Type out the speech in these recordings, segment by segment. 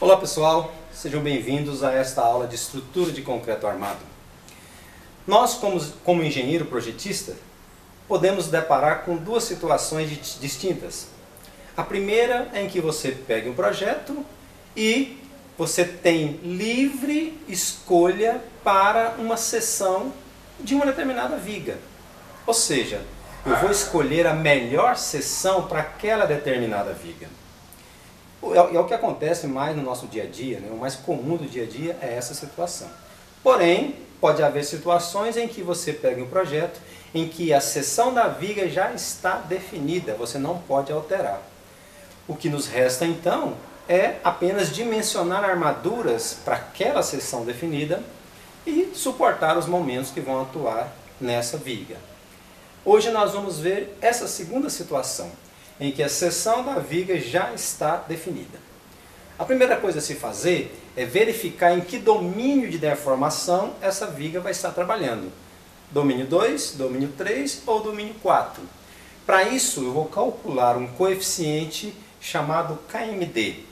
Olá pessoal, sejam bem-vindos a esta aula de estrutura de concreto armado. Nós, como engenheiro projetista, podemos deparar com duas situações distintas. A primeira é em que você pega um projeto e você tem livre escolha para uma seção de uma determinada viga. Ou seja, eu vou escolher a melhor seção para aquela determinada viga. É o que acontece mais no nosso dia a dia, né? O mais comum do dia a dia é essa situação. Porém, pode haver situações em que você pega um projeto em que a seção da viga já está definida, você não pode alterar. O que nos resta então é apenas dimensionar armaduras para aquela seção definida e suportar os momentos que vão atuar nessa viga. Hoje nós vamos ver essa segunda situação, em que a seção da viga já está definida. A primeira coisa a se fazer é verificar em que domínio de deformação essa viga vai estar trabalhando. Domínio 2, domínio 3 ou domínio 4. Para isso eu vou calcular um coeficiente chamado KMD.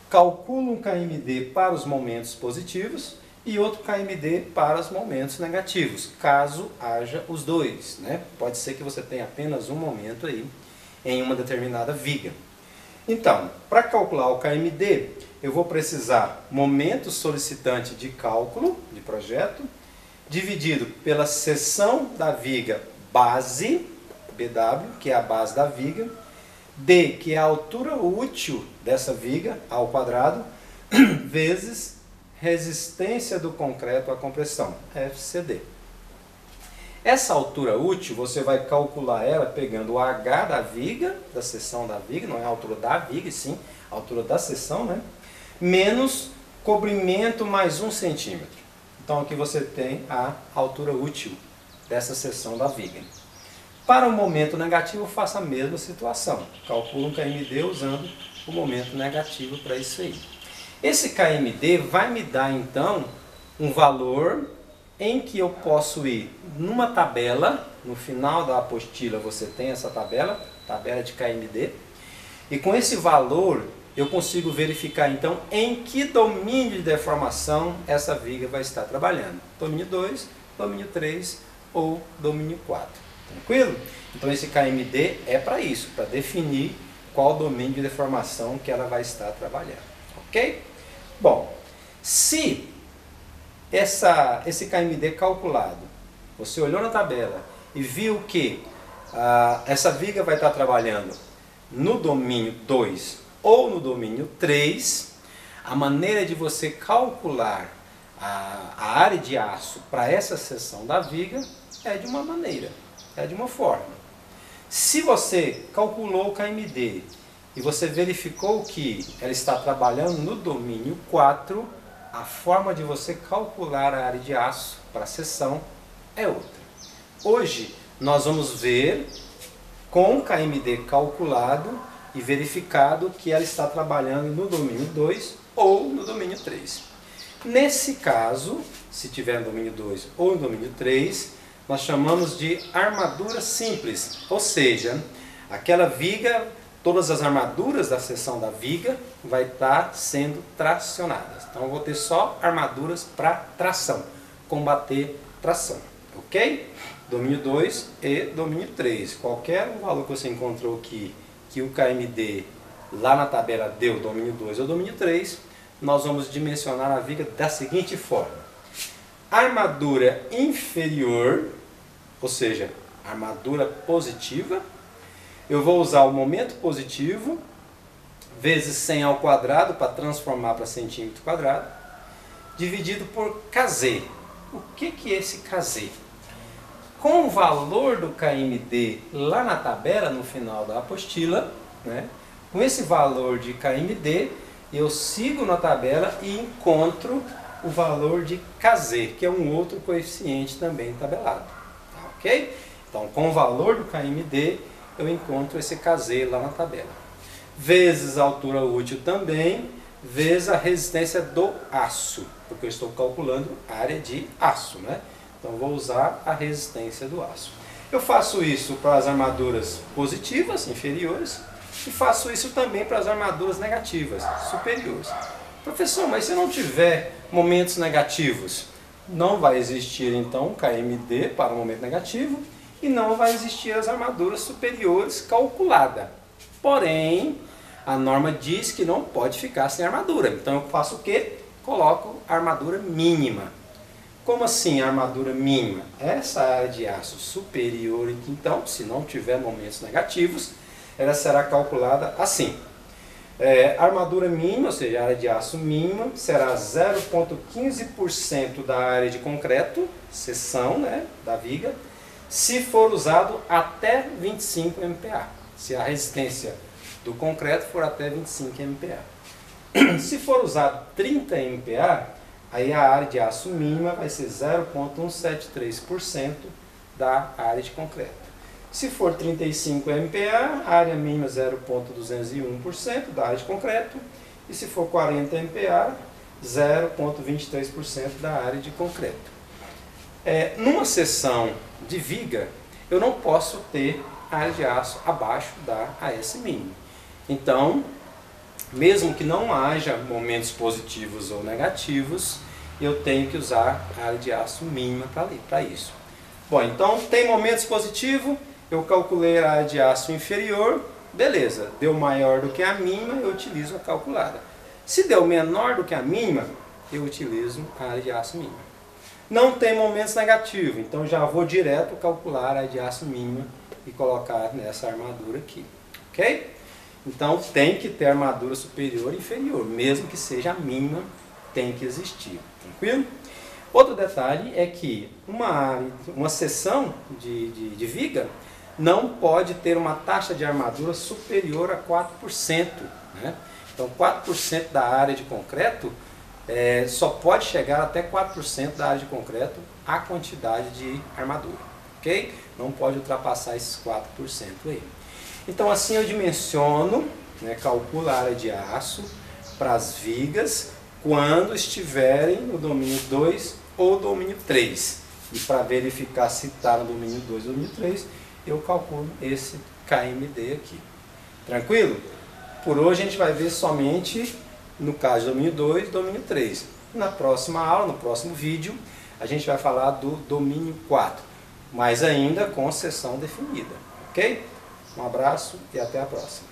Calculo um KMD para os momentos positivos e outro KMD para os momentos negativos, caso haja os dois, né? Pode ser que você tenha apenas um momento aí em uma determinada viga. Então, para calcular o KMD, eu vou precisar momento solicitante de cálculo, de projeto, dividido pela seção da viga base, BW, que é a base da viga, D, que é a altura útil dessa viga, ao quadrado, vezes resistência do concreto à compressão, FCD. Essa altura útil, você vai calcular ela pegando o H da viga, da seção da viga, não é a altura da viga, sim, a altura da seção, né? Menos cobrimento mais 1 centímetro. Então aqui você tem a altura útil dessa seção da viga. Para o momento negativo, eu faço a mesma situação. Calculo um KMD usando o momento negativo para isso aí. Esse KMD vai me dar então um valor em que eu posso ir numa tabela, no final da apostila você tem essa tabela de KMD, e com esse valor eu consigo verificar então em que domínio de deformação essa viga vai estar trabalhando. Domínio 2, domínio 3 ou domínio 4. Tranquilo? Então esse KMD é para isso, para definir qual domínio de deformação que ela vai estar trabalhando. Ok? Bom, se esse KMD calculado, você olhou na tabela e viu que essa viga vai estar trabalhando no domínio 2 ou no domínio 3, a maneira de você calcular a área de aço para essa seção da viga é de uma maneira, é de uma forma. Se você calculou o KMD e você verificou que ela está trabalhando no domínio 4, a forma de você calcular a área de aço para a seção é outra. Hoje nós vamos ver com o KMD calculado e verificado que ela está trabalhando no domínio 2 ou no domínio 3. Nesse caso, se tiver no domínio 2 ou no domínio 3, nós chamamos de armadura simples, ou seja, aquela viga, todas as armaduras da seção da viga vai estar sendo tracionadas. Então eu vou ter só armaduras para tração, combater tração, ok? Domínio 2 e domínio 3. Qualquer valor que você encontrou aqui, que o KMD lá na tabela deu domínio 2 ou domínio 3, nós vamos dimensionar a viga da seguinte forma. Armadura inferior, ou seja, armadura positiva, eu vou usar o momento positivo, vezes 100 ao quadrado, para transformar para centímetro quadrado, dividido por KZ. O que é esse KZ? Com o valor do KMD lá na tabela, no final da apostila, né, com esse valor de KMD, eu sigo na tabela e encontro o valor de KZ, que é um outro coeficiente também tabelado. Tá, ok? Então, com o valor do KMD, eu encontro esse KZ lá na tabela. Vezes a altura útil também, vezes a resistência do aço, porque eu estou calculando a área de aço, né? Então vou usar a resistência do aço. Eu faço isso para as armaduras positivas, inferiores, e faço isso também para as armaduras negativas, superiores. Professor, mas se não tiver momentos negativos, não vai existir então KMD para o momento negativo e não vai existir as armaduras superiores calculada. Porém, a norma diz que não pode ficar sem armadura. Então eu faço o quê? Coloco a armadura mínima. Como assim armadura mínima? Essa área de aço superior, então, se não tiver momentos negativos, ela será calculada assim. Armadura mínima, ou seja, a área de aço mínima, será 0,15% da área de concreto, seção, né, da viga, se for usado até 25 MPa. Se a resistência do concreto for até 25 MPa. Se for usado 30 MPa, aí a área de aço mínima vai ser 0,173% da área de concreto. Se for 35 MPa, a área mínima é 0,201% da área de concreto. E se for 40 MPa, 0,23% da área de concreto. Numa seção de viga, eu não posso ter área de aço abaixo da AS mínima. Então, mesmo que não haja momentos positivos ou negativos, eu tenho que usar a área de aço mínima para isso. Bom, então tem momentos positivos, eu calculei a área de aço inferior, beleza, deu maior do que a mínima, eu utilizo a calculada. Se deu menor do que a mínima, eu utilizo a área de aço mínima. Não tem momentos negativos, então já vou direto calcular a área de aço mínima e colocar nessa armadura aqui, ok? Então tem que ter armadura superior e inferior, mesmo que seja a mínima, tem que existir, tranquilo? Outro detalhe é que uma seção de viga não pode ter uma taxa de armadura superior a 4%. Né? Então 4% da área de concreto só pode chegar até 4% da área de concreto a quantidade de armadura. Ok? Não pode ultrapassar esses 4% aí. Então assim eu dimensiono, né, calculo a área de aço para as vigas quando estiverem no domínio 2 ou domínio 3. E para verificar se está no domínio 2 ou domínio 3, eu calculo esse KMD aqui. Tranquilo? Por hoje a gente vai ver somente no caso do domínio 2 e domínio 3. Na próxima aula, no próximo vídeo, a gente vai falar do domínio 4, mas ainda com seção definida. Ok? Um abraço e até a próxima.